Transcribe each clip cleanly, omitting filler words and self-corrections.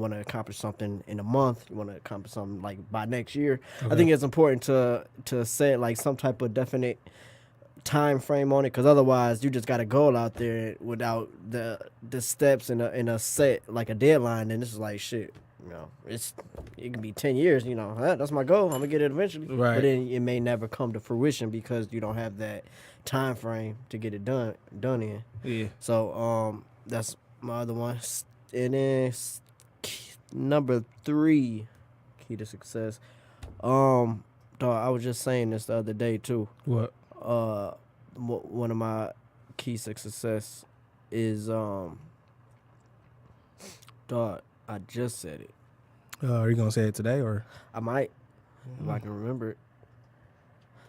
want to accomplish something in a month. You want to accomplish something like by next year. Okay. I think it's important to set like some type of definite time frame on it, because otherwise you just got a goal out there without the steps in a set like a deadline, and this is like shit. You know, it can be 10 years. You know, that's my goal. I'm gonna get it eventually. Right. But then it may never come to fruition because you don't have that time frame to get it done in. Yeah. So that's my other one. And then number 3, key to success. Dog, I was just saying this the other day too. What? One of my keys to success is dog. I just said it. Are you gonna say it today or? I might, if I can remember it.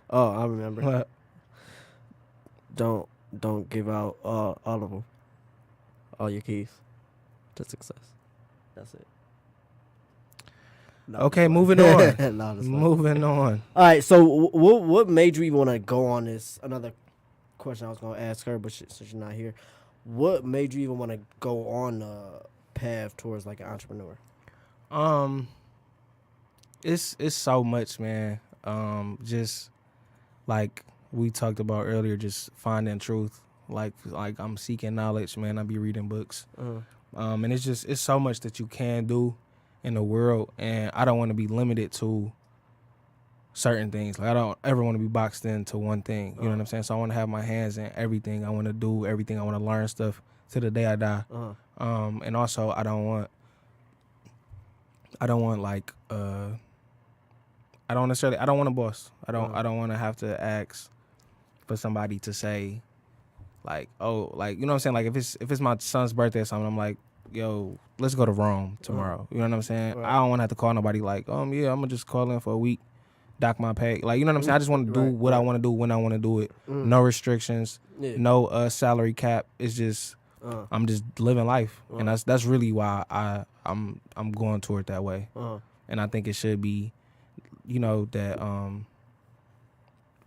Oh, I remember. What? Don't give out all of them. All your keys to success. That's it. No, Okay, I'm moving playing. on. No, I'm just playing. Moving on. All right, so what made you even want to go on this? Another question I was going to ask her, but since she's not here, what made you even want to go on the path towards like an entrepreneur? It's so much, man. Just like we talked about earlier, just finding truth. Like I'm seeking knowledge, man. I be reading books. And it's so much that you can do in the world, and I don't want to be limited to certain things. Like I don't ever want to be boxed into one thing. You know what I'm saying? So I want to have my hands in everything. I want to do everything. I want to learn stuff to the day I die. And also I don't want like I don't want a boss. I don't want to have to ask for somebody to say like, oh, like, you know what I'm saying? Like if it's my son's birthday or something, I'm like, yo, let's go to Rome tomorrow. You know what I'm saying? Right. I don't want to have to call nobody like, yeah, I'm gonna just call in for a week, dock my pay. Like, you know what I'm saying? I just want to do what I want to do when I want to do it. No restrictions, no salary cap. It's just I'm just living life, and that's really why I'm going toward that way. And I think it should be, you know, that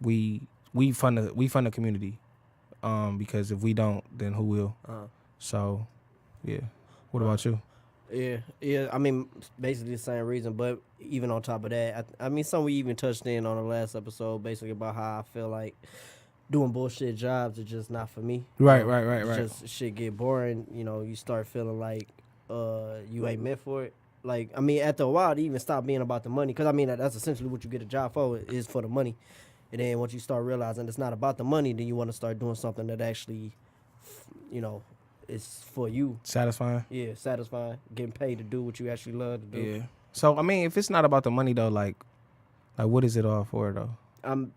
we fund the community, because if we don't, then who will? So, yeah. What about you? Yeah. I mean, basically the same reason, but even on top of that, I mean, something we even touched in on the last episode, basically about how I feel like doing bullshit jobs is just not for me. Right. Just shit get boring. You know, you start feeling like you ain't meant for it. Like, I mean, after a while, it even stop being about the money, because I mean that's essentially what you get a job for, is for the money. And then once you start realizing it's not about the money, then you want to start doing something that actually, you know, is for you. Satisfying? Yeah, satisfying. Getting paid to do what you actually love to do. Yeah. So, I mean, if it's not about the money, though, like what is it all for, though?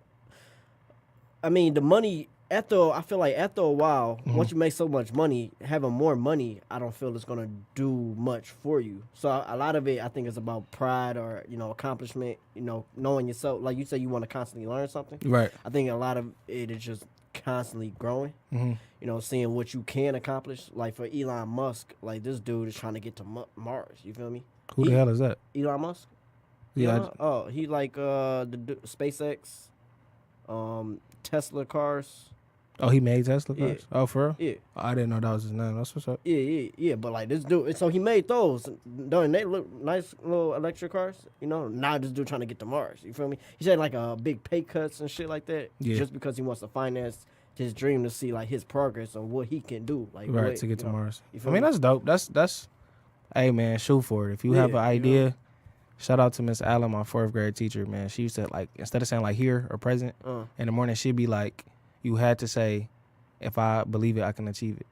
I mean, the money, I feel like after a while, once you make so much money, having more money, I don't feel it's going to do much for you. So a lot of it, I think, is about pride or, you know, accomplishment, you know, knowing yourself. Like you say, you want to constantly learn something. Right. I think a lot of it is just constantly growing. You know, seeing what you can accomplish. Like for Elon Musk, like this dude is trying to get to Mars. You feel me? Who the hell is that? Elon Musk? Yeah. He like the SpaceX, Tesla cars. Oh, he made Tesla cars? Yeah. Oh, for real? Yeah. I didn't know that was his name. That's what's up. Yeah. But like this dude, so he made those. Don't they look nice little electric cars? You know, now this dude trying to get to Mars. You feel me? He said like big pay cuts and shit like that. Yeah. Just because he wants to finance his dream to see like his progress on what he can do. Like Right, to get to Mars. You I feel mean, me? that's dope. That's hey, man, shoot for it. If you have an idea, you know? shout out to Miss Allen, my 4th grade teacher, man. She used to, like, instead of saying, like, here or present, in the morning, she'd be like, you had to say, if I believe it, I can achieve it.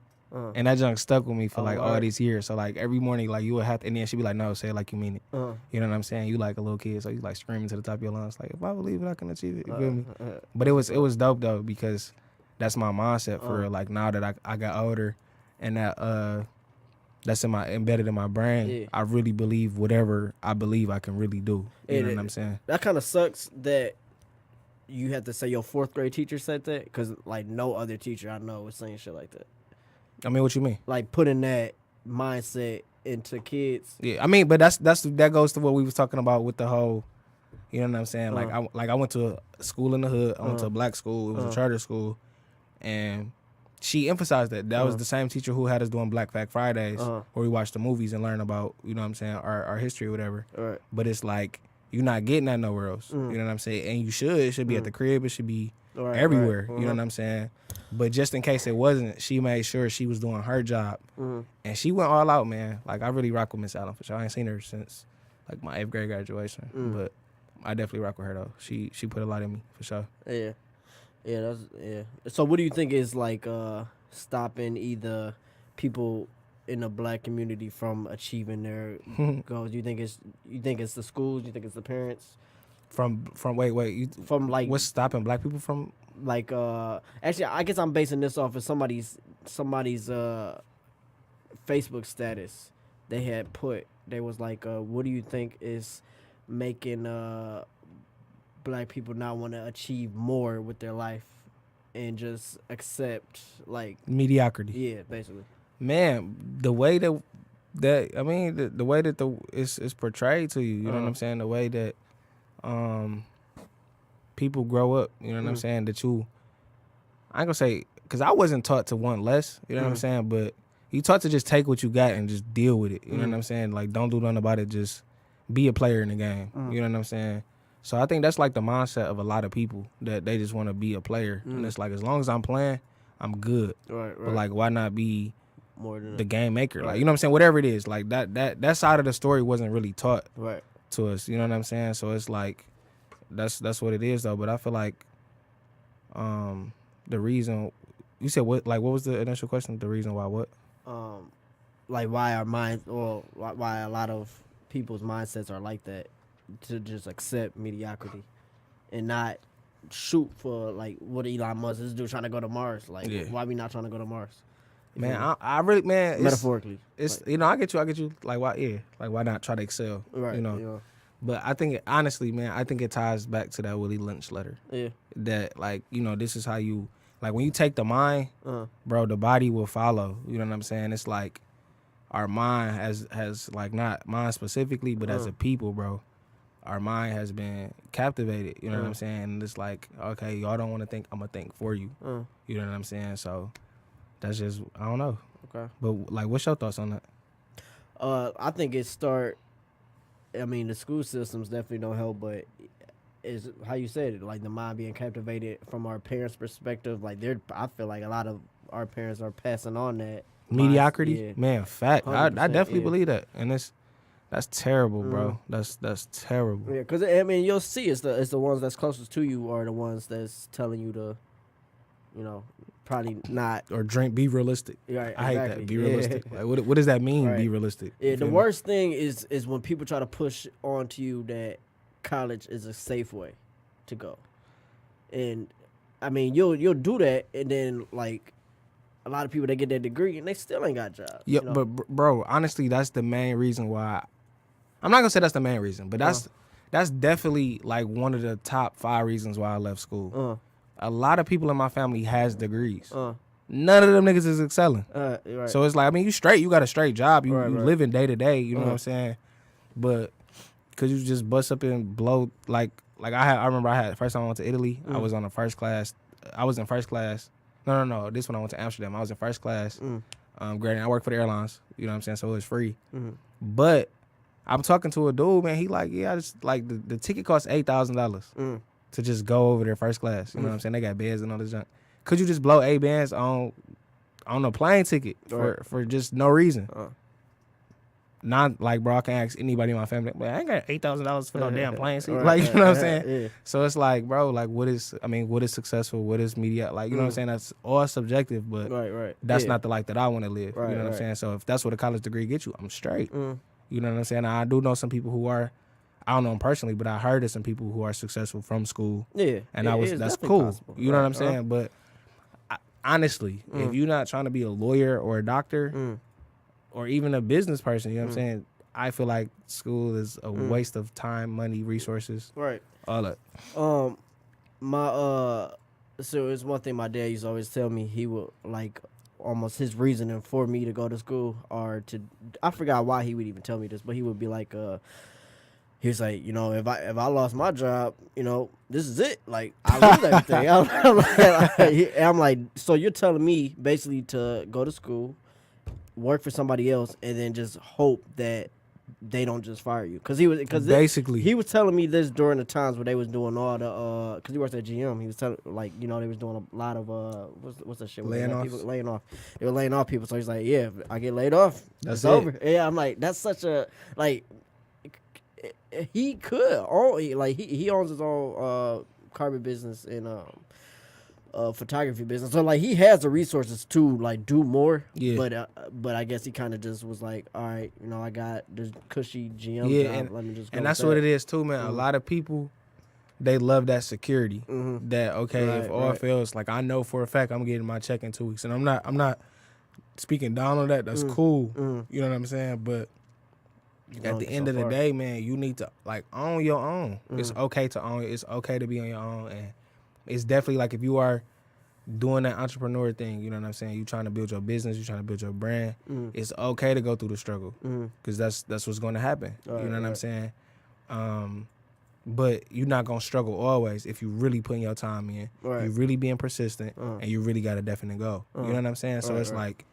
And that junk stuck with me for, like, all these years. So, like, every morning, like, you would have to, and then she'd be like, no, say it like you mean it. You know what I'm saying? You like a little kid, so you, like, screaming to the top of your lungs, like, if I believe it, I can achieve it. You feel me? But it was dope, though, because that's my mindset for real. Like, now that I got older and that that's embedded in my brain, Yeah. I really believe whatever I believe I can really do. You know what I'm saying? That kind of sucks that you have to say your 4th grade teacher said that, because like no other teacher I know is saying shit like that. I mean, what you mean? Like putting that mindset into kids. Yeah, I mean, but that goes to what we was talking about with the whole, you know what I'm saying? Like I went to a school in the hood. I went to a black school. It was a charter school, and she emphasized that. That was the same teacher who had us doing Black Fact Fridays, where we watch the movies and learn about, you know what I'm saying, our history or whatever. Right. But it's like, you're not getting that nowhere else. You know what I'm saying? And you should. It should be at the crib. It should be everywhere. You know what I'm saying? But just in case it wasn't, she made sure she was doing her job. And she went all out, man. Like, I really rock with Miss Allen for sure. I ain't seen her since, like, my 8th grade graduation. But I definitely rock with her, though. She put a lot in me, for sure. Yeah. Yeah. So what do you think is, like, stopping either people in the black community from achieving their goals? You think it's the schools? You think it's the parents? From From like what's stopping black people from like actually I guess I'm basing this off of somebody's Facebook status they had put. They was like, what do you think is making black people not want to achieve more with their life and just accept like mediocrity? Yeah, basically. Man, the way that I mean the way that it's portrayed to you, you know what I'm saying? The way that people grow up, you know what I'm saying? That you, I ain't gonna say, because I wasn't taught to want less, you know what I'm saying? But you taught to just take what you got and just deal with it, you know what I'm saying? Like, don't do nothing about it, just be a player in the game, you know what I'm saying? So I think that's like the mindset of a lot of people, that they just want to be a player. And it's like, as long as I'm playing, I'm good. Right. But like, why not be more than the game maker? Like, you know what I'm saying? Whatever it is, like that side of the story wasn't really taught to us, you know what I'm saying? So it's like, that's what it is though. But I feel like the reason you said, what was the initial question? The reason why what? Like why our minds, or why a lot of people's mindsets are like that, to just accept mediocrity and not shoot for like what Elon Musk is doing, trying to go to Mars. Like, why we not trying to go to Mars? Man, I really, man, metaphorically, it's like, you know, I get you. Like, why? Yeah, like, why not try to excel? Right. You know. But I think, honestly, man, I think it ties back to that Willie Lynch letter. Yeah. That, like, you know, this is how you, like, when you take the mind, bro, the body will follow. You know what I'm saying? It's like our mind has like, not mind specifically, but as a people, bro, our mind has been captivated. You know what I'm saying? And it's like, okay, y'all don't want to think, I'm going to think for you. You know what I'm saying? So that's just, I don't know. Okay. But, like, what's your thoughts on that? I think the school systems definitely don't help, but is how you said it, like the mind being captivated from our parents' perspective. Like, I feel like a lot of our parents are passing on that mediocrity. Man, fact. I definitely believe that, and that's terrible, bro. That's terrible. Yeah, because I mean, you'll see it's the ones that's closest to you are the ones that's telling you to, you know, probably not, or be realistic. Right, I hate that. Be realistic. Like, what does that mean? Right. Be realistic. Yeah, the worst thing is when people try to push onto you that college is a safe way to go, and I mean you'll do that, and then like a lot of people, they get their degree and they still ain't got jobs. Yeah, you know? But bro, honestly, that's the main reason why. I'm not gonna say that's the main reason, but that's definitely like one of the top 5 reasons why I left school. A lot of people in my family has degrees. None of them niggas is excelling. Right. So it's like, I mean, you straight. You got a strght job. You living day to day. You know what I'm saying? But because you just bust up and blow, like I remember first time I went to Italy, I was on the first class. I was in first class. No. This when I went to Amsterdam, I was in first class. Grading. I work for the airlines. You know what I'm saying? So it was free. But I'm talking to a dude, man. He like, yeah, I just like the ticket costs $8,000 to just go over there first class. You know what I'm saying? They got beds and all this junk. Could you just blow 8 bands on a plane ticket for just no reason? Not like, bro, I can ask anybody in my family, but I ain't got $8,000 for no damn plane ticket. Like, you know what I'm saying? Yeah. So it's like, bro, like, what is successful? What is media? Like, you know what I'm saying? That's all subjective, but that's not the life that I want to live. You know what I'm saying? So if that's what a college degree gets you, I'm straight. You know what I'm saying? I do know some people who are, I don't know them personally, but I heard of some people who are successful from school. Yeah. And that's cool. Possible. You know what I'm saying? But honestly, if you're not trying to be a lawyer or a doctor or even a business person, you know what I'm saying? I feel like school is a waste of time, money, resources. Right. All that. So it's one thing my dad used to always tell me. He would like almost his reasoning for me to go to school or I forgot why he would even tell me this, but he would be like, he was like, if I lost my job, this is it. Like, I lose everything. I'm like, so you're telling me basically to go to school, work for somebody else, and then just hope that they don't just fire you? Because he was telling me this during the times where they was doing all the because he works at GM. He was telling they was doing a lot of what's that shit? Laying off. They were laying off people. So he's like, yeah, if I get laid off, it's over. Yeah, I'm like, that's such a he could own he owns his own carbon business and photography business, so like he has the resources to like do more. Yeah. But I guess he kind of just was like, all right, I got this cushy GM job. Let me just go. And that's what it is too, man. A lot of people, they love that security. That if all fails, like I know for a fact I'm getting my check in 2 weeks, and I'm not speaking down on that. That's cool. You know what I'm saying? But at the end of the day, man, you need to like own your own. It's okay to own it. It's okay to be on your own, and it's definitely like if you are doing that entrepreneur thing, you know what I'm saying? You trying to build your business, you trying to build your brand. It's okay to go through the struggle because that's what's going to happen. You know what I'm saying? But you're not going to struggle always if you really putting your time in. You really being persistent, and you really got a definite goal. You know what I'm saying? So it's like,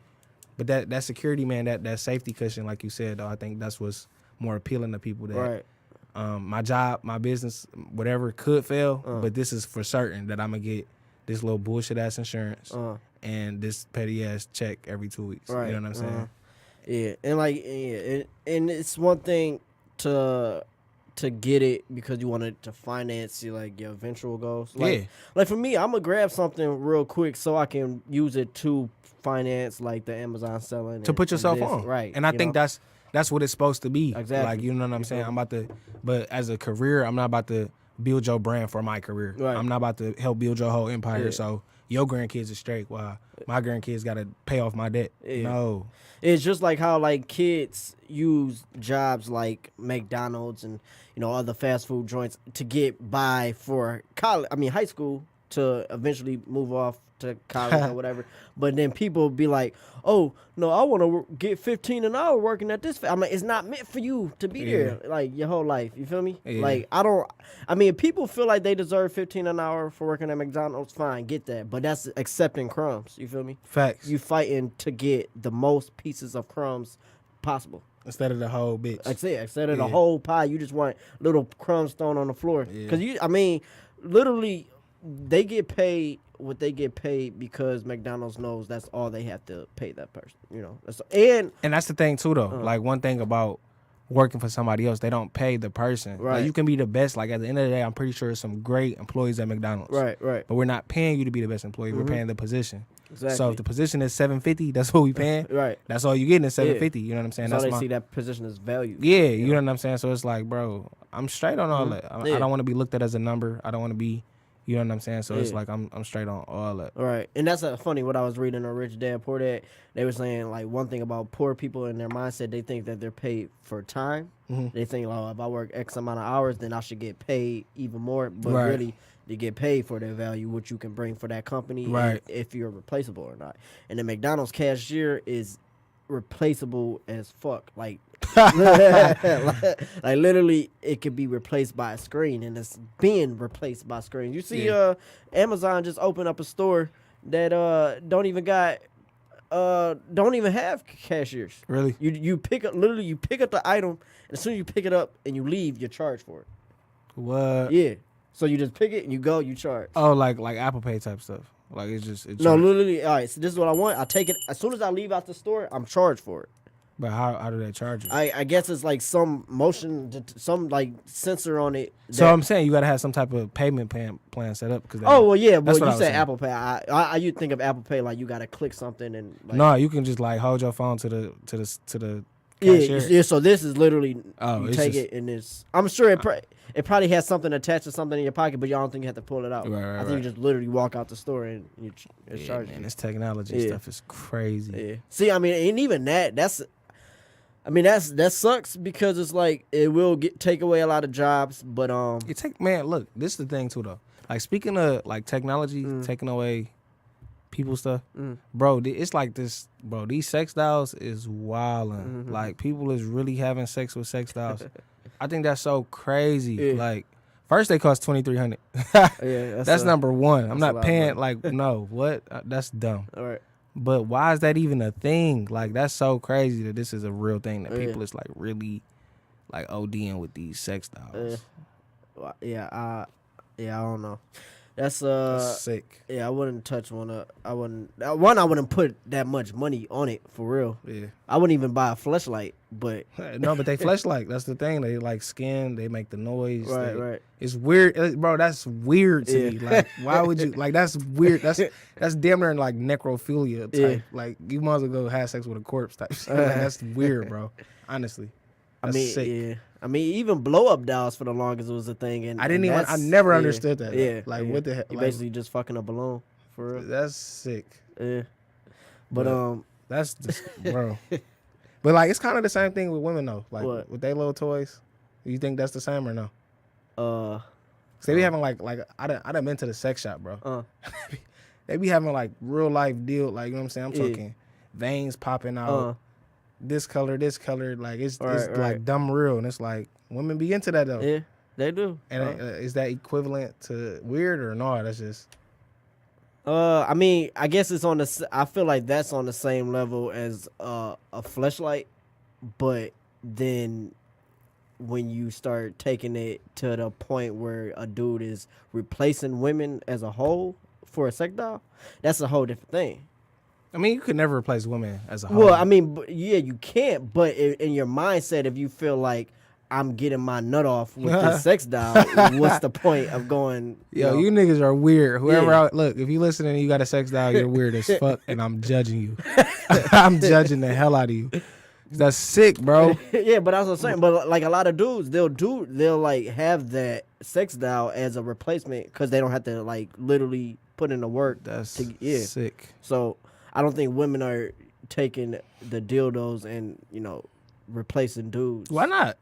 but that security, man, that safety cushion, like you said, though, I think that's what's more appealing to people. That my job, my business, whatever could fail, but this is for certain that I'm going to get this little bullshit ass insurance and this petty ass check every 2 weeks. You know what I'm saying? Yeah, and and it's one thing to get it because you wanted to finance your eventual goals. Like for me, I'm gonna grab something real quick so I can use it to finance like the Amazon selling to put yourself on. Right. And I think that's what it's supposed to be. Exactly. Like, you know what I'm saying? But as a career, I'm not about to build your brand for my career. Right. I'm not about to help build your whole empire. So your grandkids are straight while my grandkids got to pay off my debt. No. It's just like how kids use jobs like McDonald's and other fast food joints to get by for high school to eventually move off to college or whatever. But then people be like, oh no, I want to get $15 an hour working at this. I'm like, it's not meant for you to be there like your whole life. You feel me? Like if people feel like they deserve $15 an hour for working at McDonald's, fine, get that. But that's accepting crumbs. You feel me? Facts. You fighting to get the most pieces of crumbs possible. Instead of the whole bitch. Instead of the whole pie, you just want little crumbs thrown on the floor. Because literally, they get paid what they get paid because McDonald's knows that's all they have to pay that person. And that's the thing too, though. Like, one thing about working for somebody else, they don't pay the person. Right. Like, you can be the best. Like, at the end of the day, I'm pretty sure there's some great employees at McDonald's. Right. But we're not paying you to be the best employee. We're paying the position. Exactly. So if the position is $750, that's what we paying. Right. That's all you getting is $750. You know what I'm saying? That's how they see that position as value. Yeah, you know what I'm saying? So it's like, bro, I'm straight on all that. I don't want to be looked at as a number. I don't want to be. You know what I'm saying? So it's like I'm straight on all that. Right. And that's funny what I was reading on Rich Dad Poor Dad. They were saying like one thing about poor people in their mindset, they think that they're paid for time. They think, if I work X amount of hours, then I should get paid even more. But really, they get paid for their value, what you can bring for that company, and if you're replaceable or not. And the McDonald's cashier is replaceable as fuck. Like literally it could be replaced by a screen, and it's being replaced by screen. You see Amazon just opened up a store that don't even have cashiers. Really? You pick up the item, and as soon as you pick it up and you leave, you're charged for it. What? Yeah. So you just pick it and you go, you charge. Oh, like Apple Pay type stuff. Like it's no, literally. All right, so this is what I want. I take it as soon as I leave out the store. I'm charged for it. But how do they charge you? I guess it's like some motion, some like sensor on it. So I'm saying you got to have some type of payment plan set up. Well, yeah, but you said Apple Pay. I you think of Apple Pay like you got to click something and. Like, no, you can just like hold your phone to the cashier. Yeah. So this is literally you take it and it's. I'm sure it probably has something attached to something in your pocket, but y'all don't think you have to pull it out. Right, I think you just literally walk out the store and it's charged. Man, this technology stuff is crazy. Yeah. See, and even that sucks because it's like it will take away a lot of jobs, but look, this is the thing too though. Like speaking of like technology taking away people stuff, bro, it's like this, bro. These sex dolls is wildin'. Like people is really having sex with sex dolls. I think that's so crazy. Yeah. Like, first they cost $2,300. Yeah, that's number one. I'm that's not paying like no. What? That's dumb. All right. But why is that even a thing? Like, that's so crazy that this is a real thing that people is like really like ODing with these sex dolls. I don't know. That's sick. Yeah, I wouldn't touch one. I wouldn't put that much money on it for real. Yeah. I wouldn't even buy a fleshlight, but no, but they fleshlight. That's the thing. They like skin. They make the noise. Right. It's weird, bro. That's weird to me. Like, why would you? Like, that's weird. That's damn near like necrophilia type. Yeah. Like, you might as well go have sex with a corpse type shit. Like, that's weird, bro. Honestly, that's sick. Yeah. I mean, even blow up dolls for the longest was a thing, and I never understood that. Yeah, like what the hell? You like, basically just fucking a balloon for real. That's sick. Yeah, but that's just, bro. But like, it's kind of the same thing with women though. Like with their little toys. You think that's the same or no? So they be having like I done been to the sex shop, bro. They be having like real life deal, like, you know what I'm saying? I'm talking veins popping out. This color, like it's like dumb real, and it's like women be into that though. Yeah, they do. And is that equivalent to weird or no? That's just. I mean, I guess it's on the. I feel like that's on the same level as a fleshlight, but then when you start taking it to the point where a dude is replacing women as a whole for a sex doll, that's a whole different thing. I mean, you could never replace women as a whole. Well, I mean, yeah, you can't. But in your mindset, if you feel like I'm getting my nut off with this sex doll, what's the point of going? Yo, you niggas are weird. Whoever look, if you listening and you got a sex doll, you're weird as fuck, and I'm judging you. I'm judging the hell out of you. That's sick, bro. Yeah, but that's what I'm saying. But like a lot of dudes, they'll like have that sex doll as a replacement because they don't have to like literally put in the work. That's sick. So I don't think women are taking the dildos and, replacing dudes. Why not?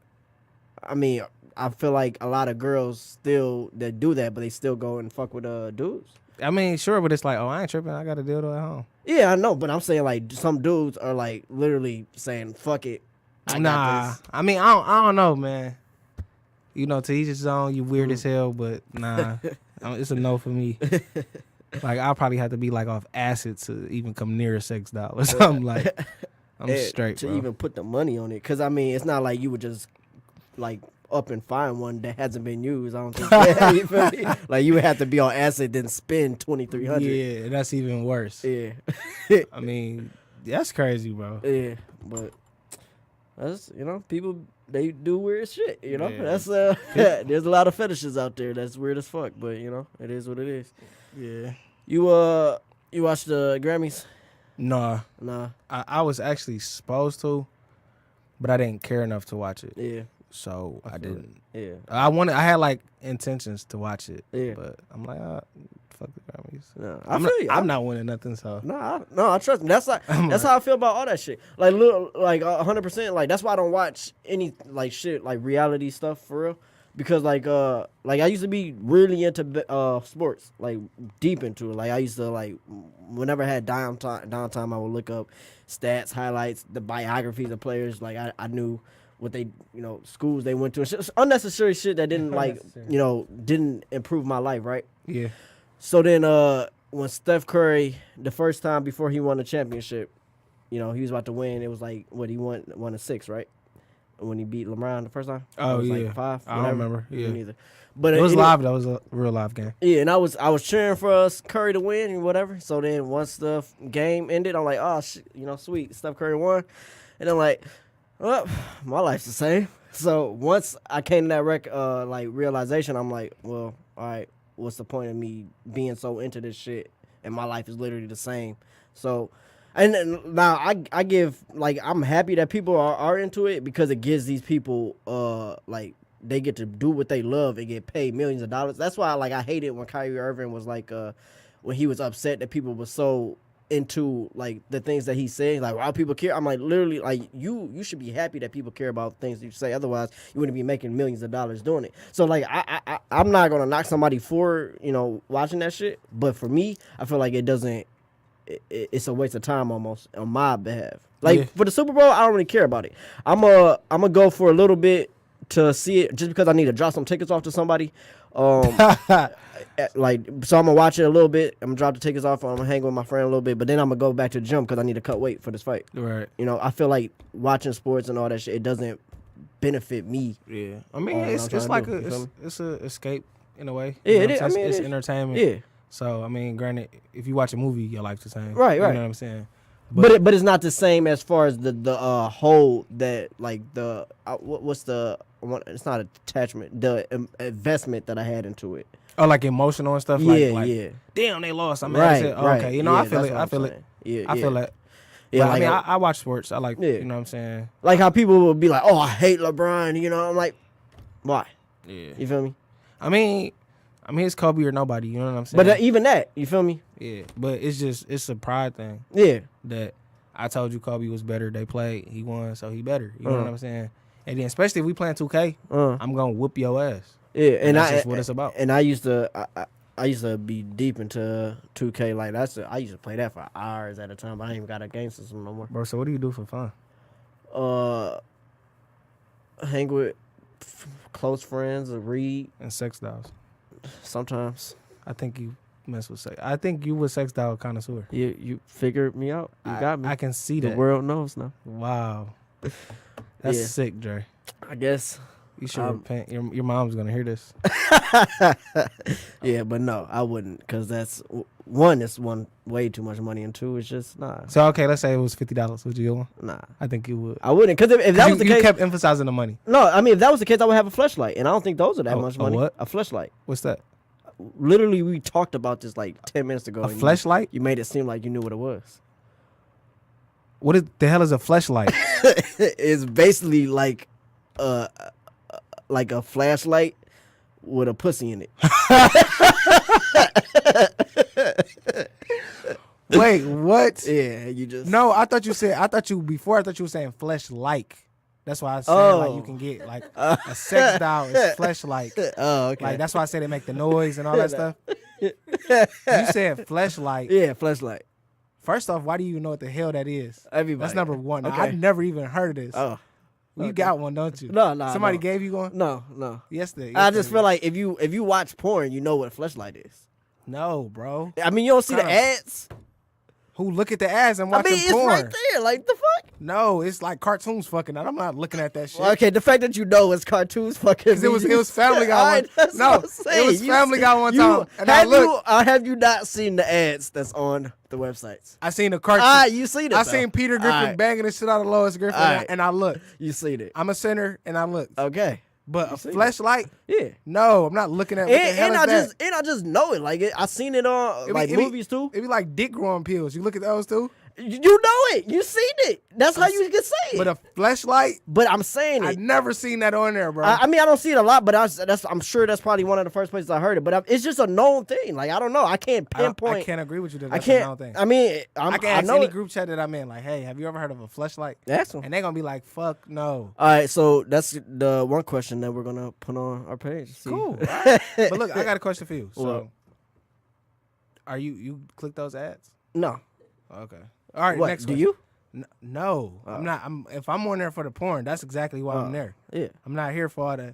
I mean, I feel like a lot of girls still that do that, but they still go and fuck with dudes. I mean, sure, but it's like, oh, I ain't tripping. I got a dildo at home. Yeah, I know, but I'm saying like some dudes are like literally saying, "Fuck it." Nah, I mean, I don't know, man. To each his own. You weird as hell, but nah, it's a no for me. Like, I'll probably have to be like off acid to even come near a sex doll or something. Like, I'm straight, to bro. even put the money on it, because I mean, it's not like you would just like up and find one that hasn't been used. I don't think you feel me? Like, you would have to be on acid then spend $2,300. Yeah, that's even worse. Yeah. I mean, that's crazy, bro. Yeah, but that's people, they do weird shit. Yeah. That's there's a lot of fetishes out there that's weird as fuck. But it is what it is. Yeah. You watched the Grammys? Nah. I was actually supposed to, but I didn't care enough to watch it. Yeah. So I didn't. Yeah. I had like intentions to watch it. Yeah. But I'm like, fuck the Grammys. No, I'm not winning nothing. So no, I trust me. That's how I feel about all that shit. Like, look, like 100%. Like, that's why I don't watch any like shit like reality stuff for real. Because like I used to be really into sports, like deep into it. Like, I used to like whenever I had downtime, I would look up stats, highlights, the biographies of players. Like, I knew what they schools they went to. It's just unnecessary shit that didn't didn't improve my life, right? Yeah. So then when Steph Curry, the first time before he won the championship, he was about to win. It was like he won a 6, right? When he beat LeBron the first time. Oh, it was yeah. like 5. I don't remember. Yeah. Neither. But it was live. That was a real live game. Yeah, and I was cheering for Curry to win and whatever. So then once the game ended, I'm like, oh shit, sweet, Steph Curry won. And I'm like, well, my life's the same. So once I came to that realization, I'm like, well, all right, what's the point of me being so into this shit? And my life is literally the same. So, and now I give, like, I'm happy that people are into it because it gives these people they get to do what they love and get paid millions of dollars. That's why I hate it when Kyrie Irving was like when he was upset that people were so into like the things that he said, like, why people care. I'm like, literally, like, you should be happy that people care about things you say, otherwise you wouldn't be making millions of dollars doing it. So like I'm not gonna knock somebody for watching that shit, but for me, I feel like it's a waste of time almost on my behalf. Like, for the Super Bowl, I don't really care about it. I'm gonna go for a little bit to see it just because I need to drop some tickets off to somebody. Like, so I'm gonna watch it a little bit. I'm gonna drop the tickets off. I'm gonna hang with my friend a little bit, but then I'm gonna go back to the gym because I need to cut weight for this fight. Right. You know, I feel like watching sports and all that shit, it doesn't benefit me. Yeah. I mean, it's like it's a escape in a way. Yeah, it is. I mean, it's entertainment. Yeah. So I mean, granted, if you watch a movie, your life's the same. Right. You know what I'm saying? But it's not the same as far as the whole that like the what's the one? It's not attachment. The investment that I had into it. Oh, like emotional and stuff. Yeah. Damn, they lost. I'm right. Okay, you know, yeah, I feel it. I feel it. Yeah, I feel that. Yeah, like, I mean, I watch sports. I like, you know what I'm saying? Like how people will be like, oh, I hate LeBron. You know, I'm like, why? Yeah. You feel me? I mean, it's Kobe or nobody. You know what I'm saying? But even that, you feel me? Yeah. But it's a pride thing. Yeah. That I told you Kobe was better. They played. He won, so he better. You know what I'm saying? And then especially if we playing 2K, I'm gonna whoop your ass. Yeah, and that's just what it's about. And I used to be deep into 2K. Like I used to play that for hours at a time. I ain't even got a game system no more. Bro, so what do you do for fun? Hang with close friends, read, And sex dolls. Sometimes. I think you mess with sex. I think you was sex doll connoisseur. You figured me out. You got me. I can see the that. world knows now. Wow. That's sick, Dre. I guess. You should repent. Your mom's gonna hear this. Yeah, but no, I wouldn't, cause that's one. It's way too much money, and two, it's just nah. So okay, let's say it was $50. Would you get one? Nah, I think you would. I wouldn't, cause if that was the case, you kept emphasizing the money. No, I mean if that was the case, I would have a fleshlight, and I don't think those are that much money. What? A fleshlight. What's that? Literally, we talked about this like 10 minutes ago. A fleshlight? You made it seem like you knew what it was. What the hell is a fleshlight? It's basically like a flashlight with a pussy in it. Wait, what? Yeah, you just No, I thought you were saying flesh-like. That's why I said like you can get like a sex doll is fleshlight. Oh, okay. Like that's why I said they make the noise and all that stuff. You said fleshlight. Yeah, flashlight. First off, why do you even know what the hell that is? Everybody. That's number one. Okay. I've never even heard of this. Oh. You got one, don't you? No. Somebody gave you one? No. Yes. I just feel like if you watch porn, you know what a fleshlight is. No, bro. I mean, you don't see the ads. Who look at the ads and watching it's porn? right there. Like, the fuck? No, it's like cartoons fucking. I'm not looking at that shit. Well, okay, the fact that you know it's cartoons fucking. It was Family Guy one. No, it was Family Guy one time. And have you not seen the ads that's on the websites? I seen the cartoon. You seen it. I seen Peter Griffin banging the shit out of Lois Griffin, and I looked. You seen it. I'm a sinner, and I looked. Okay. But a fleshlight? Yeah. No, I'm not looking at what the hell is that? I just know it. Like, I seen it on movies too. It be like dick growing pills. You look at those too? You know it. You seen it. That's how you can say it. But a fleshlight? But I'm saying it. I've never seen that on there, bro. I mean, I don't see it a lot, but I'm sure that's probably one of the first places I heard it. But it's just a known thing. Like, I don't know. I can't pinpoint. I can't agree with you that that's a known thing. I mean, I can ask any group chat that I'm in, like, hey, have you ever heard of a fleshlight? Ask them. And they're going to be like, fuck no. All right, so that's the one question that we're going to put on our page. See. Cool. Right. But look, I got a question for you. So, are you click those ads? No. Okay. All right, next do question. you? No, I'm not. If I'm on there for the porn, that's exactly why I'm there. Yeah. I'm not here for all the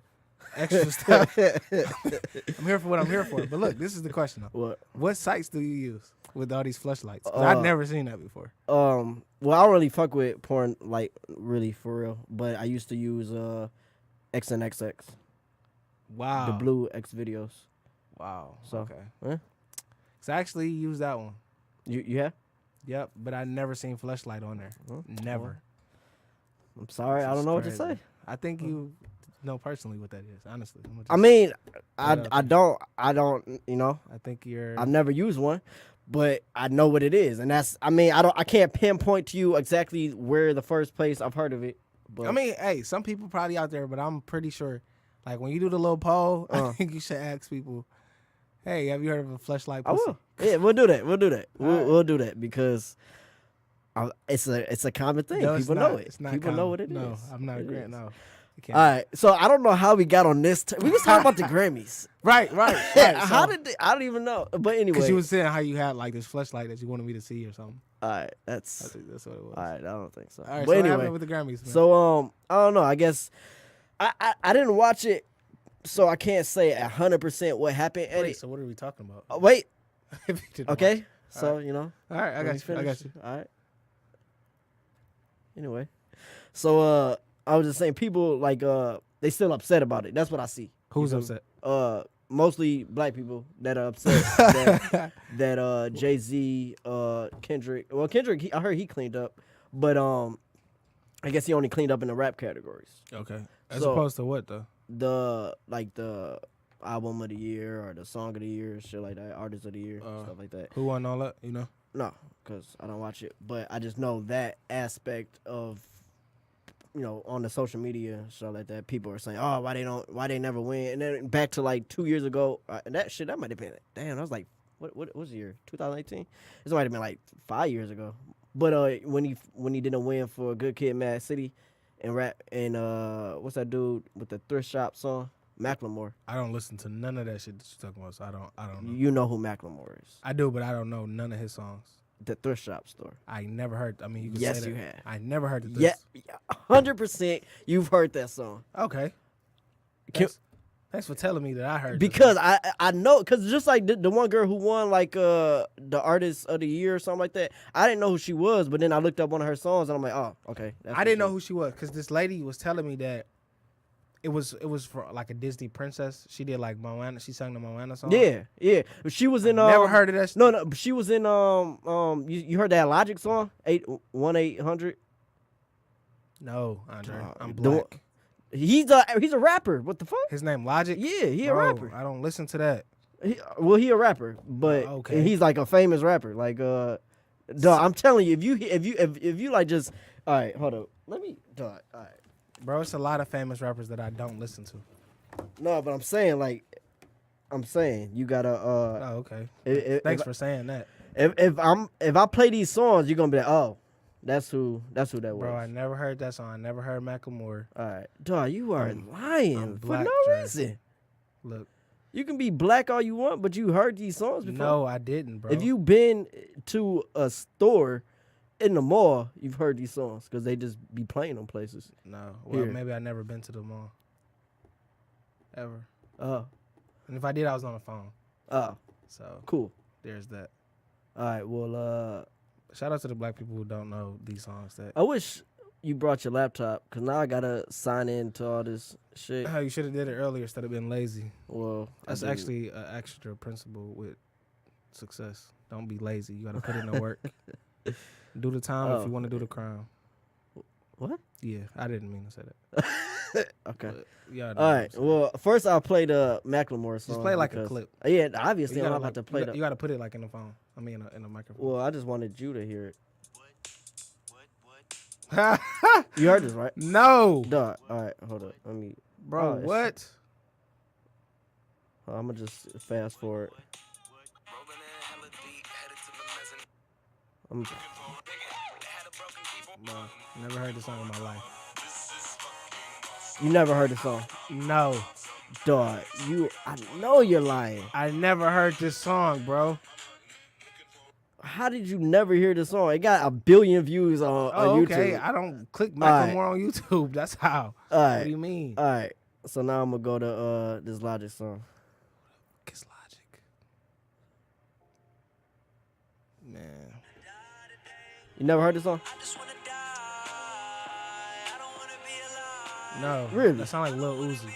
extra stuff. I'm here for what I'm here for. But look, this is the question though. What sites do you use with all these fleshlights? 'Cause I've never seen that before. Well, I don't really fuck with porn, like, really, for real. But I used to use XNXX. Wow. The blue X videos. Wow. So, okay. So I actually use that one. You have? Yep, but I never seen fleshlight on there. Never. I'm sorry, I don't know what to say. I think you know personally what that is, honestly. I mean, I don't, you know. I think you're. I've never used one, but I know what it is, and that's. I mean, I can't pinpoint to you exactly where the first place I've heard of it. But I mean, hey, some people probably out there, but I'm pretty sure, like when you do the little poll, I think you should ask people, hey, have you heard of a fleshlight pussy? I will. Yeah, we'll do that. We'll do that because it's a common thing. No, people know it. People common. know what it is. No, I'm not agreeing. No. All right, so I don't know how we got on this. We was talking about the Grammys. Right. How did I don't even know. But anyway, because you was saying how you had like this fleshlight that you wanted me to see or something. All right, I think that's what it was. All right, I don't think so. All right, but so anyway, what happened with the Grammys, man? So I don't know. I guess I didn't watch it, so I can't say 100% what happened. Wait, so what are we talking about? Wait. If you didn't Okay. watch it. So right. you know. All right, I got you. I got you. All right. Anyway, so I was just saying, people like they still upset about it. That's what I see. Who's upset? Mostly black people that are upset that Jay-Z, Kendrick. Well, Kendrick, I heard he cleaned up, but I guess he only cleaned up in the rap categories. Okay. As opposed to what though? The album of the year or the song of the year, shit like that, artist of the year, stuff like that. Who won all that? You know? No, because I don't watch it, but I just know that aspect of, you know, on the social media stuff like that, people are saying, oh, why they never win, and then back to like 2 years ago, that might have been, damn, I was like, what was the year, 2018? This might have been like 5 years ago, but when he didn't win for Good Kid, Mad City, and rap, and what's that dude with the thrift shop song? Macklemore. I don't listen to none of that shit that you're talking about, so I don't know. You know who Macklemore is? I do, but I don't know none of his songs. The thrift shop store. I never heard. I mean, you can yes, say that. You have. I never heard the thrift. Yeah, 100%. You've heard that song. Okay. Thanks for telling me that I heard. Because I know, because just like the one girl who won like the artist of the year or something like that, I didn't know who she was, but then I looked up one of her songs and I'm like, oh, okay. I didn't know who she was because this lady was telling me that it was for like a Disney princess. She did like Moana. She sang the Moana song. Yeah. She was in. Never heard of that. No. She was in. You heard that Logic song? 1-800. No, Andre. I'm black. He's a rapper. What the fuck? His name Logic. Yeah, he a rapper. I don't listen to that. He a rapper, but he's like a famous rapper. Like I'm telling you, if you like just all right, hold up. Let me all right. Bro, it's a lot of famous rappers that I don't listen to. No, but I'm saying you gotta. Oh, okay. Thanks for saying that. If I play these songs, you're gonna be like, oh, that's who that was. Bro, I never heard that song. I never heard Macklemore. All right, dog, you are lying for no reason. Look, you can be black all you want, but you heard these songs before. No, I didn't, bro. If you've been to a store in the mall, you've heard these songs because they just be playing them places. No. Well, maybe I never been to the mall. Ever. Oh. And if I did, I was on the phone. Oh. So. Cool. There's that. All right. Well, shout out to the black people who don't know these songs. I wish you brought your laptop because now I got to sign in to all this shit. Oh, you should have did it earlier instead of being lazy. Well, that's actually an extra principle with success. Don't be lazy. You got to put in the work. Do the time if you want to do the crime. What? Yeah, I didn't mean to say that. Okay. Yeah. All right. Well, first I'll play the Macklemore song. Just play like a clip. Yeah, obviously I'm about to play You got to put it like in the phone. I mean, in the microphone. Well, I just wanted you to hear it. You heard this, right? No. Duh. All right. Hold up. Let me. Bro, what? I'm gonna just fast forward. Bro, never heard the song in my life. You never heard the song? No. Dog, I know you're lying. I never heard this song, bro. How did you never hear the song? It got 1 billion views on YouTube. Okay, I don't click Macklemore on YouTube. That's how. All right. What do you mean? All right. So now I'm gonna go to this Logic song. Kiss Logic. Man. You never heard the song? No. Really? That sound like Lil Uzi.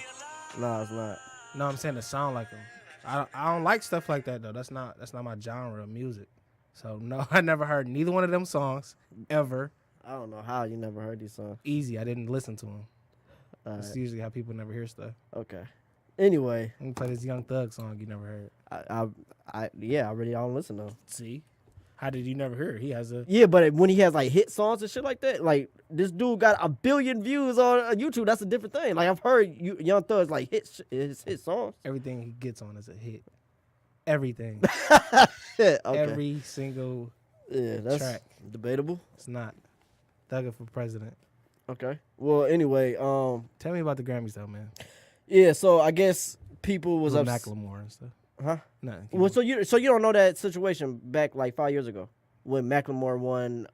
No, it's not. No, I'm saying it sound like him. I don't like stuff like that though. That's not my genre of music. So no, I never heard neither one of them songs ever. I don't know how you never heard these songs. Easy, I didn't listen to them. That's right. usually how people never hear stuff. Okay. Anyway, let me play this Young Thug song you never heard. I really don't listen to him. See, how did you never hear it? He has a but when he has like hit songs and shit like that, like this dude got 1 billion views on YouTube. That's a different thing. Like I've heard Young Thug's like hit songs. Everything he gets on is a hit. Everything. Okay. Every single that's track. Debatable. It's not. Thugging for president. Okay. Well, anyway, tell me about the Grammys though, man. Yeah, so I guess people was up Macklemore and stuff. Huh? Nothing. Well, so you don't know that situation back like 5 years ago when Macklemore won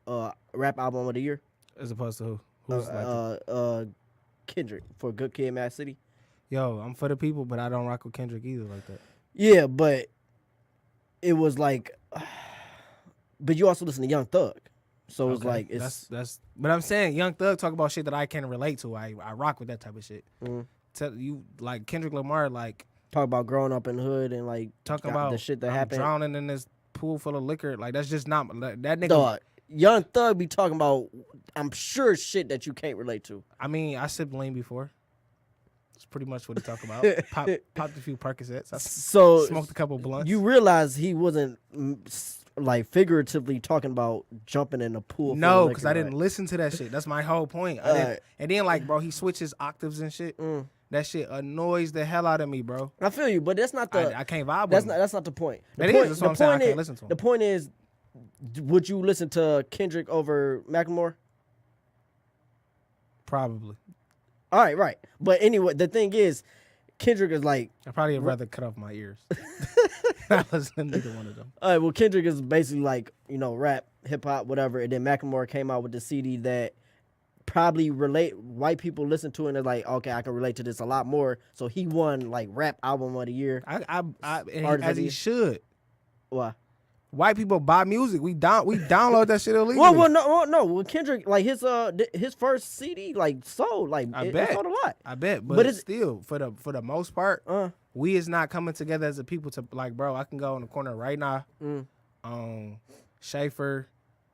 rap album of the year? As opposed to who? Who's Kendrick for Good Kid, Mad City. Yo, I'm for the people, but I don't rock with Kendrick either like that. Yeah, but it was like, but you also listen to Young Thug, so it's like that's. But I'm saying Young Thug talk about shit that I can relate to. I rock with that type of shit. Tell you like Kendrick Lamar like talk about growing up in the hood and like talking about the shit that I'm happened. drowning in this pool full of liquor. Like that's just not that nigga. Dog, Young Thug be talking about, I'm sure, shit that you can't relate to. I mean, I sipped lean before. That's pretty much what he talk about. Popped a few Percocets. So smoked a couple blunts. You realize he wasn't like figuratively talking about jumping in a pool. No, because I didn't listen to that shit. That's my whole point. And then like, bro, he switches octaves and shit. That shit annoys the hell out of me, bro. I feel you, but that's not the. I can't vibe with him. That's not the point. That's what I'm saying. I can't listen to him. The point is, would you listen to Kendrick over Macklemore? Probably. All right, right. But anyway, the thing is, Kendrick is like... I probably would rather cut off my ears. Not listen to either one of them. All right, well, Kendrick is basically like, you know, rap, hip-hop, whatever. And then Macklemore came out with the CD that probably white people listen to, and they're like, okay, I can relate to this a lot more. So he won, like, rap album of the year. As he should. Why? White people buy music. We download that shit illegally. Well, Kendrick, like his first CD, like sold, like it sold a lot. I bet, but it's still for the most part, we is not coming together as a people to like, bro. I can go in the corner right now, Schaefer,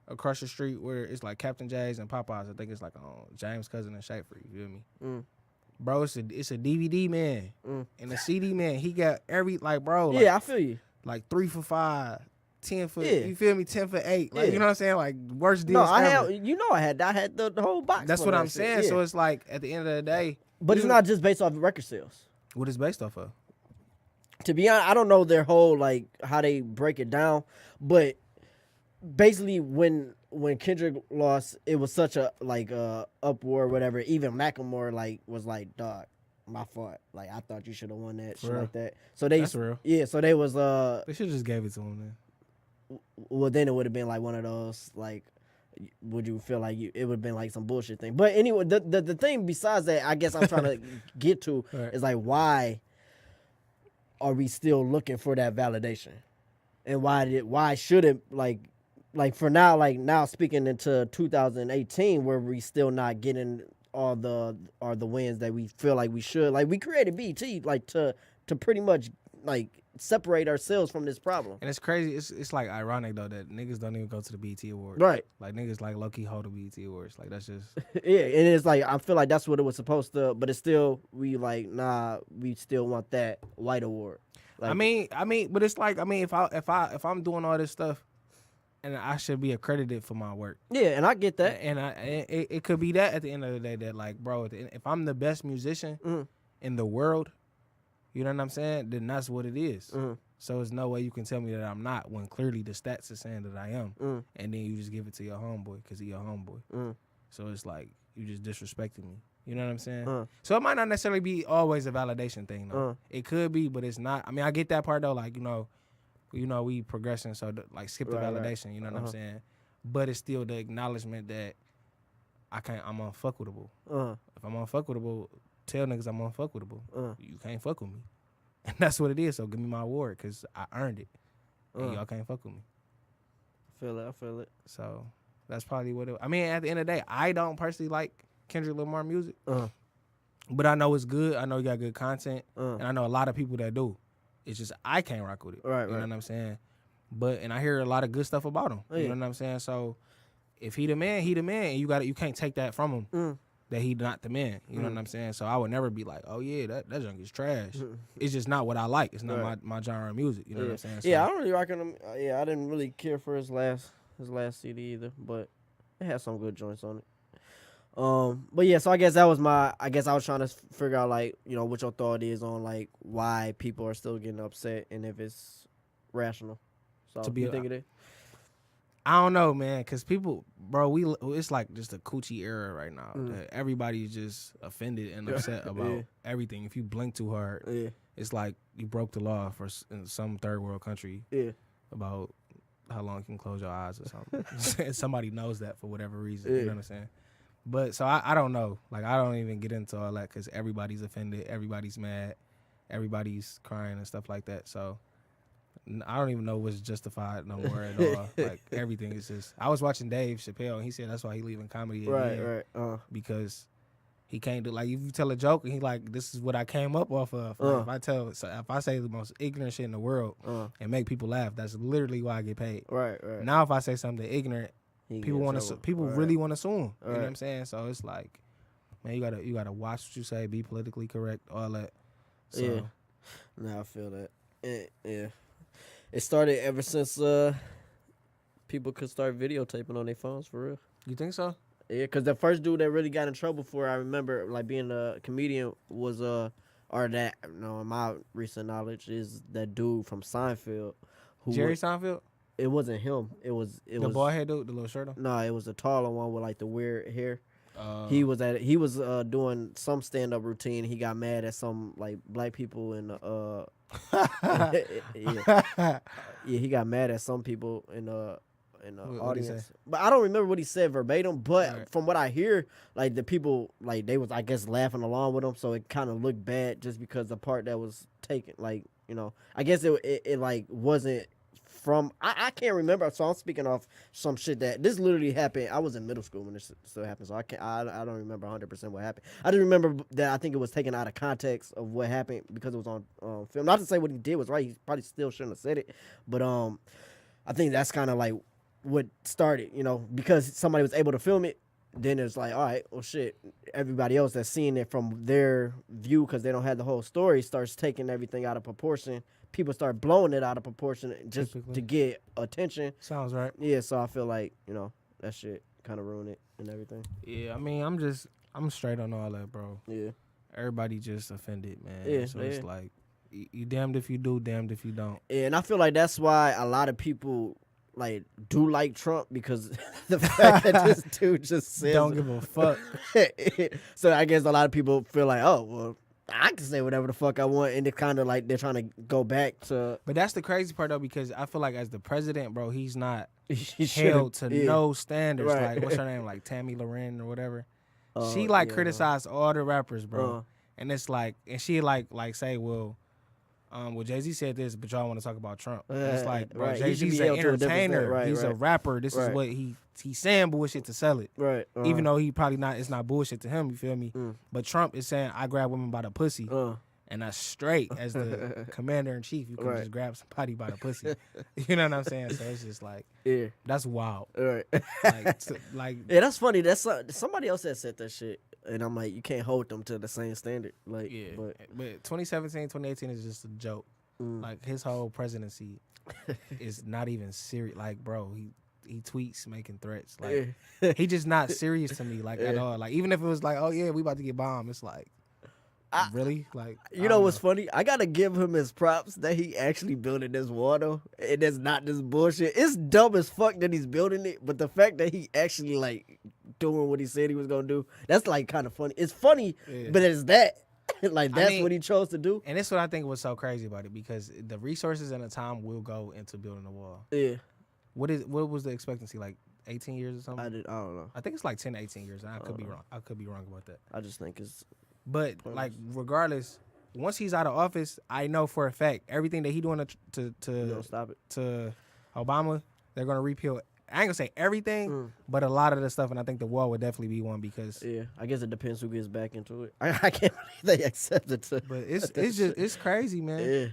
across the street where it's like Captain J's and Popeyes. I think it's like James Cousin and Schaefer. You feel me? Bro, it's a DVD man and a CD man. He got every bro. Like, yeah, I feel you. Like 3 for $5. 10 for you feel me? 10 for 8. Like you know what I'm saying? Like worst deals. No, ever. I had the whole box. That's what I'm saying. Yeah. So it's like at the end of the day. But it's not just based off of record sales. What is based off of? To be honest, I don't know their whole like how they break it down, but basically when Kendrick lost, it was such a uproar, whatever. Even Macklemore was like, dog, my fault. Like I thought you should have won that shit like that. So that's real. Yeah. So they was they should have just gave it to him then. Well, then it would have been like one of those like, would you feel like it would have been like some bullshit thing? But anyway, the thing besides that, I guess I'm trying to get to is like, why are we still looking for that validation, and why should it like for now, like now speaking into 2018, where we still not getting all the wins that we feel like we should. Like we created BT like to pretty much like separate ourselves from this problem. And it's crazy. It's like ironic though that niggas don't even go to the BET Awards. Right. Like niggas like low key hold the BET Awards. Like that's just yeah. And it's like I feel like that's what it was supposed to, but it's still we still want that white award. Like, I mean, but it's like if I'm doing all this stuff, and I should be accredited for my work. Yeah, and I get that. And it could be that at the end of the day that like, bro, if I'm the best musician in the world. You know what I'm saying? Then that's what it is. So there's no way you can tell me that I'm not when clearly the stats are saying that I am. And then you just give it to your homeboy because he your homeboy. So it's like you just disrespecting me. You know what I'm saying? So it might not necessarily be always a validation thing though. It could be, but it's not. I mean, I get that part though. Like, you know, we progressing. So like skip the validation. Right. You know what I'm saying? But it's still the acknowledgement that I'm unfuckable. If I'm unfuckable, tell niggas I'm unfuckable. You can't fuck with me. And that's what it is. So give me my award because I earned it. And y'all can't fuck with me. I feel it. So that's probably what I mean, at the end of the day, I don't personally like Kendrick Lamar music. But I know it's good. I know he got good content. And I know a lot of people that do. It's just I can't rock with it. Right, you know what I'm saying? And I hear a lot of good stuff about him. You know what I'm saying? So if he the man, he the man. And you can't take that from him. That he not the man. You know what I'm saying? So I would never be like, oh yeah, that junk is trash. It's just not what I like. It's not my genre of music. You know what I'm saying? So, yeah, I don't really rock him. Yeah, I didn't really care for his last CD either, but it had some good joints on it. But yeah, so I guess I was trying to figure out like, you know, what your thought is on like why people are still getting upset and if it's rational. So you think it is? I don't know, man, because people, bro, it's like just a coochie era right now. Everybody's just offended and upset about everything. If you blink too hard, it's like you broke the law in some third world country about how long you can close your eyes or something. Somebody knows that for whatever reason. You know what I'm saying? But so I don't know. Like I don't even get into all that because everybody's offended, everybody's mad, everybody's crying and stuff like that. So I don't even know what's justified no more at all. Like everything is just. I was watching Dave Chappelle and he said that's why he leaving comedy. Right. Because he can't do like if you tell a joke and he like this is what I came up off of. Like, if I say the most ignorant shit in the world and make people laugh, that's literally why I get paid. Right. Now if I say something ignorant. People really want to sue him. You know what I'm saying? So it's like, man, you gotta watch what you say, be politically correct, all that. So, yeah. Nah, I feel that. Yeah. It started ever since people could start videotaping on their phones for real. You think so? Yeah, because the first dude that really got in trouble for, I remember, like being a comedian was in my recent knowledge is that dude from Seinfeld, Jerry Seinfeld. It wasn't him. It was the bald head dude, the little shirt on. No, it was the taller one with like the weird hair. He was doing some stand up routine. He got mad at some like black people in he got mad at some people in the audience. But I don't remember what he said verbatim. But from what I hear, like the people like they was I guess laughing along with him, so it kind of looked bad just because the part that was taken, like I guess it like wasn't. I can't remember, so I'm speaking off some shit that this literally happened. I was in middle school when this still happened, so I don't remember 100% what happened. I just remember that I think it was taken out of context of what happened because it was on film. Not to say what he did was right. He probably still shouldn't have said it, but I think that's kind of like what started, because somebody was able to film it. Then it's like, all right, well, shit. Everybody else that's seeing it from their view because they don't have the whole story starts taking everything out of proportion. People start blowing it out of proportion just to get attention. Sounds right. Yeah, so I feel like, that shit kind of ruined it and everything. Yeah, I mean, I'm straight on all that, bro. Yeah. Everybody just offended, man. Yeah, so it's like, you damned if you do, damned if you don't. Yeah, and I feel like that's why a lot of people, do like Trump because the fact that this dude just says... Don't give a fuck. So I guess a lot of people feel like, oh, well, I can say whatever the fuck I want, and it's kind of like they're trying to go back to... But that's the crazy part, though, because I feel like as the president, bro, he's not held to no standards. Right. Like, what's her name? Like, Tammy Loren or whatever. She, criticized all the rappers, bro. And it's like... And she, say, well, Jay-Z said this, but y'all want to talk about Trump. And it's like, bro, Jay-Z's an entertainer. He's a rapper. This is what he's saying bullshit to sell it. Right. Even though he probably not, it's not bullshit to him, you feel me? But Trump is saying, I grab women by the pussy. And that's straight. As the commander-in-chief, you can just grab somebody by the pussy. You know what I'm saying? So it's just like, that's wild. Right. Yeah, that's funny. That's somebody else that said that shit. And I'm like, you can't hold them to the same standard. Like, yeah. But 2017, 2018 is just a joke. Like, his whole presidency is not even serious. Like, bro, he tweets making threats. Like, he just not serious to me, like, at all. Like, even if it was like, oh, yeah, we about to get bombed, it's like, really? Like, you know what's funny? I gotta give him his props that he actually building this wall, though. And it's not this bullshit. It's dumb as fuck that he's building it, but the fact that he actually, like, doing what he said he was gonna do, that's, like, kind of funny. It's funny, but it's that. That's what he chose to do. And that's what I think was so crazy about it, because the resources and the time will go into building the wall. Yeah. What was the expectancy, like 18 years or something? I don't know. I think it's like 10 to 18 years. I could be wrong. I could be wrong about that. I just think it's... But, regardless, once he's out of office, I know for a fact everything that he doing to stop it to Obama, they're going to repeal. I ain't going to say everything, but a lot of the stuff, and I think the wall would definitely be one because... Yeah, I guess it depends who gets back into it. I can't believe they accept it. But it's crazy, man. Yeah.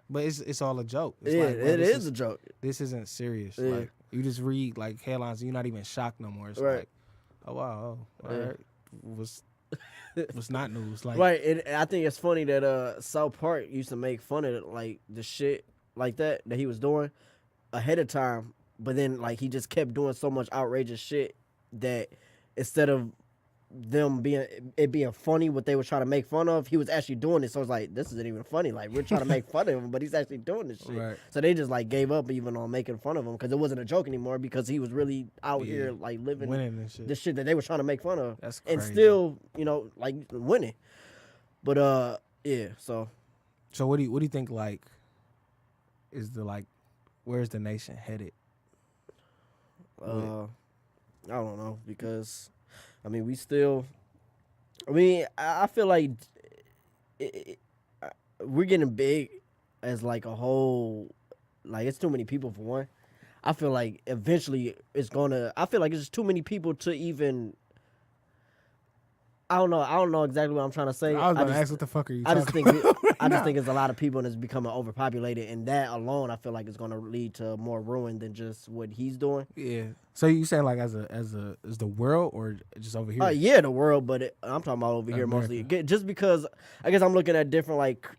But it's all a joke. It's it is a joke. This isn't serious. Yeah. Like, you just read, like, headlines, and you're not even shocked no more. It's like, oh, wow, all right. Was not news. Like, right, and I think it's funny that South Park used to make fun of like the shit like that he was doing ahead of time, but then like he just kept doing so much outrageous shit that instead of them being funny what they were trying to make fun of, he was actually doing it. So it's like, this isn't even funny. Like, we're trying to make fun of him, but he's actually doing this shit. Right. So they just like gave up even on making fun of him because it wasn't a joke anymore because he was really out here like living winning shit. The shit that they were trying to make fun of. That's crazy. And still, like winning. But yeah. So what do you think? Like, is the where's the nation headed? I don't know, because I mean, we still. I mean, I feel like we're getting big as like a whole. Like it's too many people for one. I feel like eventually it's gonna. I feel like it's just too many people to even. I don't know. I don't know exactly what I'm trying to say. I was about to ask what the fuck are you I just talking think about right I just now? think it's a lot of people and it's becoming overpopulated, and that alone I feel like is going to lead to more ruin than just what he's doing. Yeah. So you saying like as the world or just over here? Yeah, the world, but I'm talking about over here America. mostly. Just because I guess I'm looking at different like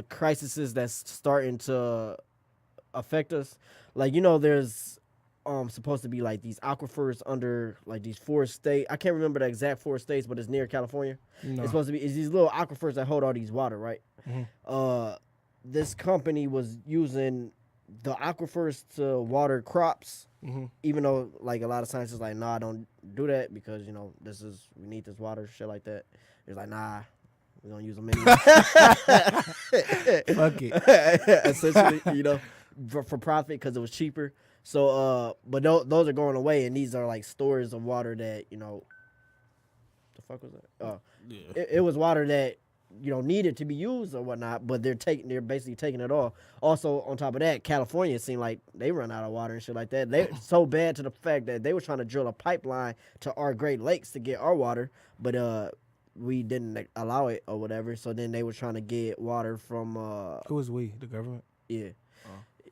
crises that's starting to affect us. Like there's supposed to be like these aquifers under like these 4 states. I can't remember the exact 4 states, but it's near California. No. It's supposed to be these little aquifers that hold all these water, right? Mm-hmm. This company was using the aquifers to water crops, even though like a lot of scientists like, nah, don't do that because we need this water, shit like that. It's like, nah, we don't use them anymore. Fuck it. Essentially, for profit because it was cheaper. So, but those are going away, and these are like stores of water that the fuck was that? Oh, yeah. It was water that needed to be used or whatnot, but they're basically taking it all. Also, on top of that, California seemed like they run out of water and shit like that. They so bad to the fact that they were trying to drill a pipeline to our Great Lakes to get our water, but we didn't allow it or whatever. So then they were trying to get water from Who is we? The government? Yeah.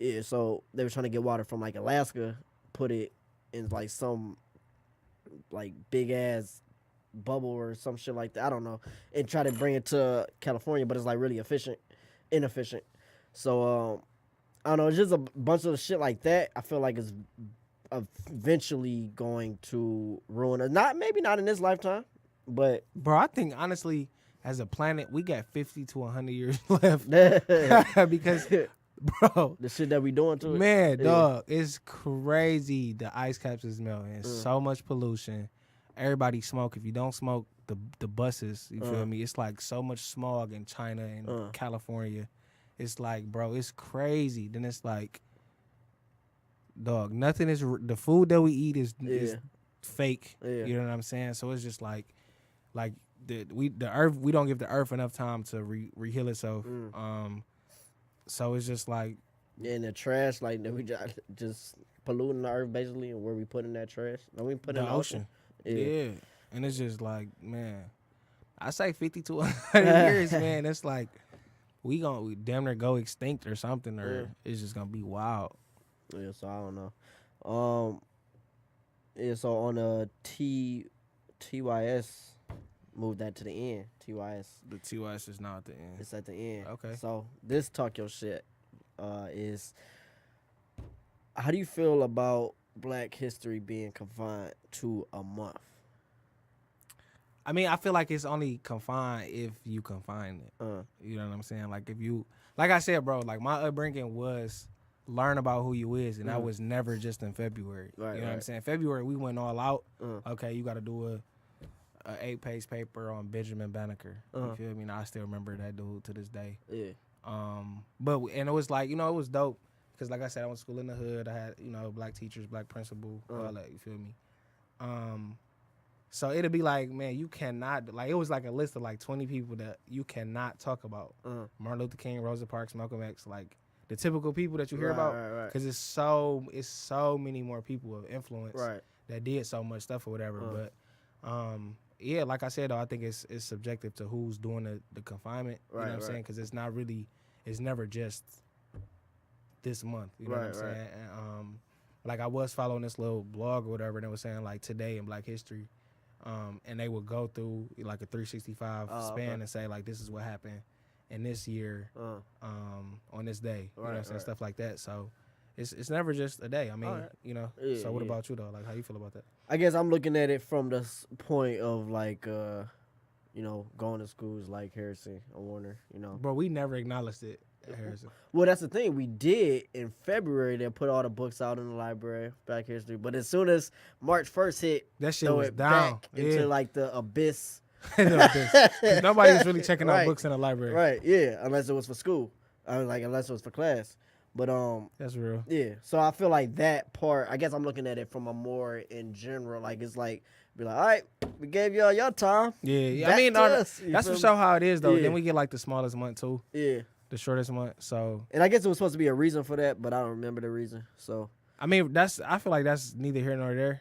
Yeah, so they were trying to get water from like Alaska, put it in like some like big ass bubble or some shit like that. I don't know, and try to bring it to California, but it's like really inefficient. So I don't know. It's just a bunch of shit like that. I feel like it's eventually going to ruin us. Maybe not in this lifetime, but bro, I think honestly, as a planet, we got 50 to 100 years left because. Bro, the shit that we doing to it, man, dog, it's crazy. The ice caps is melting. So much pollution. Everybody smoke. If you don't smoke, the buses. You feel me? It's like so much smog in China and California. It's like, bro, it's crazy. Then it's like, dog, nothing is. The food that we eat is fake. Yeah. You know what I'm saying? So it's just like the earth. We don't give the earth enough time to re-heal itself. So it's just like, and the trash, like we just polluting the earth basically, and where we put in that trash. No, we put in the ocean. Yeah, and it's just like, man, I say 50 to 100 years, man. It's like we damn near go extinct or something, or it's just gonna be wild. Yeah, so I don't know. Yeah, so on the TYS. Move that to the end. TYS. The TYS is not at the end. It's at the end. Okay. So this talk your shit is, how do you feel about Black history being confined to a month? I mean, I feel like it's only confined if you confine it. You know what I'm saying? Like if you, like I said, bro, like my upbringing was learn about who you is, and that was never just in February. Right, you know what I'm saying? February we went all out. Okay, you got to do a 8-page paper on Benjamin Banneker. You feel me? And I still remember that dude to this day. Yeah. But it was like, it was dope because like I said, I went to school in the hood. I had Black teachers, Black principal, all that. You feel me? So it'd be like, man, you cannot, like, it was like a list of like 20 people that you cannot talk about. Martin Luther King, Rosa Parks, Malcolm X, like the typical people that you hear about. Because it's so many more people of influence that did so much stuff or whatever. But yeah, like I said, though, I think it's subjective to who's doing the confinement. You know what I'm saying? Because it's never just this month. You know what I'm saying? And, like I was following this little blog or whatever, and it was saying like today in Black history, and they would go through like a 365 span and say like this is what happened in this year, on this day. You know what I'm saying? Stuff like that. So it's never just a day. I mean, so what about you though? Like how you feel about that? I guess I'm looking at it from the point of like, going to schools like Harrison or Warner, Bro, we never acknowledged it at Harrison. Well, that's the thing. We did in February. They put all the books out in the library, Black history. But as soon as March 1st hit, that shit was down back into like the abyss. Nobody was really checking out books in the library. Right, yeah, unless it was for school. Unless it was for class. But that's real. Yeah. So I feel like that part. I guess I'm looking at it from a more in general. Like it's like be like, all right, we gave y'all your time. Yeah. I mean, that's for sure how it is though. Yeah. Then we get like the smallest month too. Yeah. The shortest month. So. And I guess it was supposed to be a reason for that, but I don't remember the reason. So. I mean, I feel like that's neither here nor there.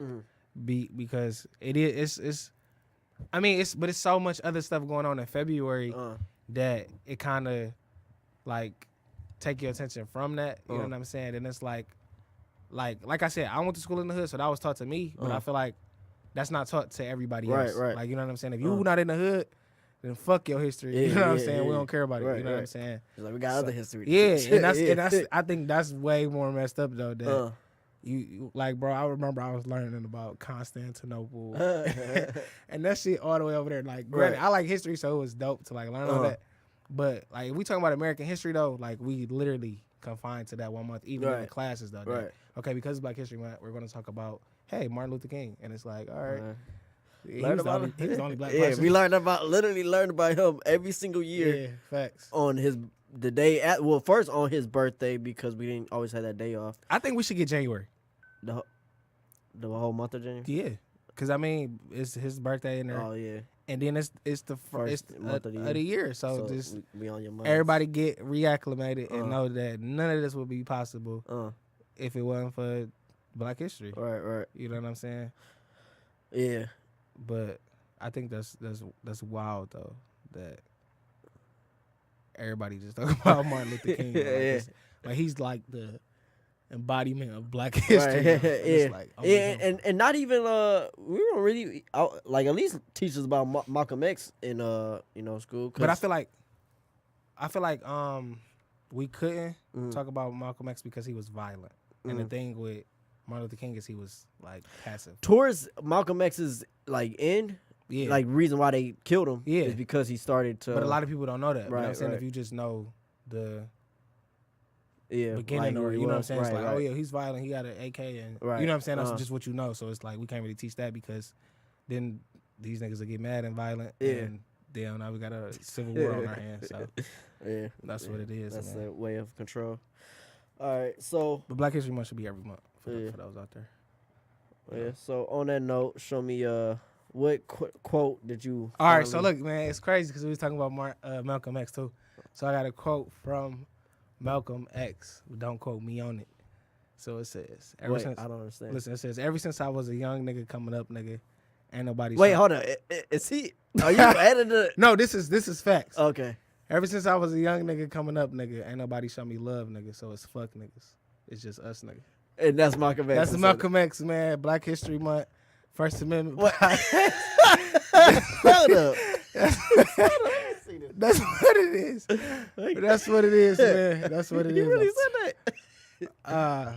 Because it is. But it's so much other stuff going on in February that it kind of like take your attention from that. You know what I'm saying? And it's like I said, I went to school in the hood, so that was taught to me. But I feel like that's not taught to everybody else. Right. Like, you know what I'm saying? If you not in the hood, then fuck your history. You know what I'm saying? We don't care about it. You know what I'm saying? It's like we got other history. Yeah, and that's I think that's way more messed up though. That you like, bro. I remember I was learning about Constantinople, and that shit all the way over there. Like, granted, I like history, so it was dope to like learn all that. But like, if we talking about American history though, like we literally confined to that 1 month, even in the classes though. That, okay, because it's Black History Month, we're going to talk about Martin Luther King, and it's like, all right. He was the only black person. We literally learned about him every single year. Yeah, facts. On the day first on his birthday, because we didn't always have that day off. I think we should get January. The whole month of January? Yeah. Because, I mean, it's his birthday in there. Oh, yeah. And then it's the first month of the year. So just we on your mind. Everybody get reacclimated and know that none of this would be possible if it wasn't for Black history. Right. You know what I'm saying? Yeah. But I think that's wild though, that everybody just talking about Martin Luther King. Like he's like the embodiment of Black history. Right. And not even we don't really like at least teach us about Malcolm X in school. But I feel like we couldn't talk about Malcolm X because he was violent, and the thing with Martin Luther King is he was like passive. Towards Malcolm X's like end, like reason why they killed him is because he started to. But a lot of people don't know that. Right, you know what I'm saying? If you just know the beginning, like, or you know what I'm saying, it's like, right. oh yeah, he's violent, he got an AK, and you know what I'm saying. That's just what you know. So it's like we can't really teach that because then these niggas will get mad and violent, and then now we got a civil war on our hands. So that's what it is. That's a way of control. All right, so but Black History Month should be every month for those out there. Yeah. So on that note, show me what quote did you? All right. So look, man, it's crazy because we was talking about Malcolm X too. So I got a quote from Malcolm X. Don't quote me on it. So it says, I don't understand. Listen, it says, ever since I was a young nigga coming up, nigga, ain't nobody. Wait, hold on. Is he? Are you adding the? No, this is facts. Okay. Ever since I was a young nigga coming up, nigga, ain't nobody show me love, nigga. So it's fuck niggas. It's just us, nigga. And that's Malcolm X. That's Malcolm X, man. Black History Month, First Amendment. What? Hold up. That's what it is. That's what it is, man. That's what it is. You really said that?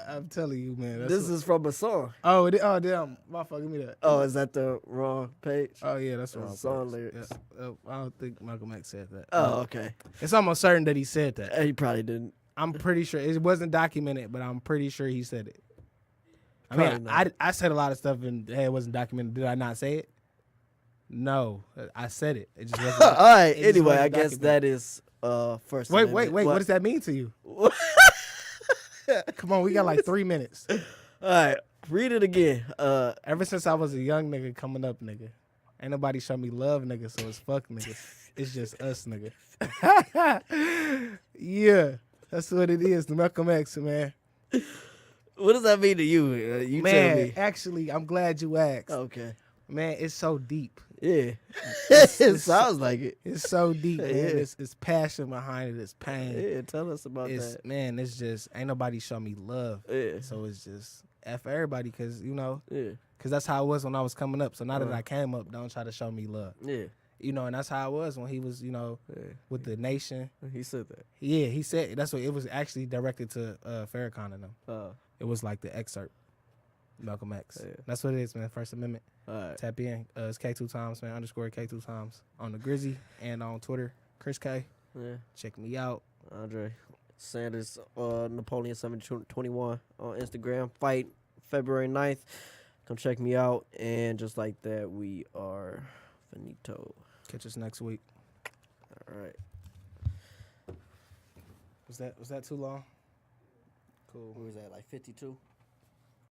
I'm telling you, man. This is from a song. Oh, damn. Motherfucker, give me that. Oh, is that the wrong page? Oh, yeah, that's the wrong song page. lyrics. Yeah. I don't think Malcolm X said that. Oh, okay. It's almost certain that he said that. He probably didn't. I'm pretty sure. It wasn't documented, but I'm pretty sure he said it. I mean, I said a lot of stuff and it wasn't documented. Did I not say it? No, I said it. It just wasn't. All right. Anyway, I guess that is first. Wait. What does that mean to you? Come on, we got like 3 minutes. All right, read it again. Ever since I was a young nigga coming up, nigga, ain't nobody show me love, nigga. So it's fuck niggas. It's just us, nigga. Yeah, that's what it is. The Malcolm X, man. What does that mean to you? You man, tell me. Actually, I'm glad you asked. Okay. Man, it's so deep. Yeah. It sounds like it. It's so deep, man. It's passion behind it. It's pain. Yeah, tell us about that. Man, it's just, ain't nobody show me love. Yeah. So it's just F everybody because, you know, yeah. Because that's how it was when I was coming up. So now that I came up, don't try to show me love. Yeah. You know, and that's how it was when he was, you know, with the nation. He said that. Yeah, he said, that's what, it was actually directed to Farrakhan and them. It was like the excerpt. Malcolm X. Yeah. That's what it is, man. First Amendment. Right. Tap in. It's K2 Times, man. _ K2 Times on the Grizzy and on Twitter. Chris K. Yeah. Check me out. Andre Sanders, Napoleon 721 on Instagram. Fight February 9th. Come check me out. And just like that, we are finito. Catch us next week. All right. Was that too long? Cool. What was that, like 52?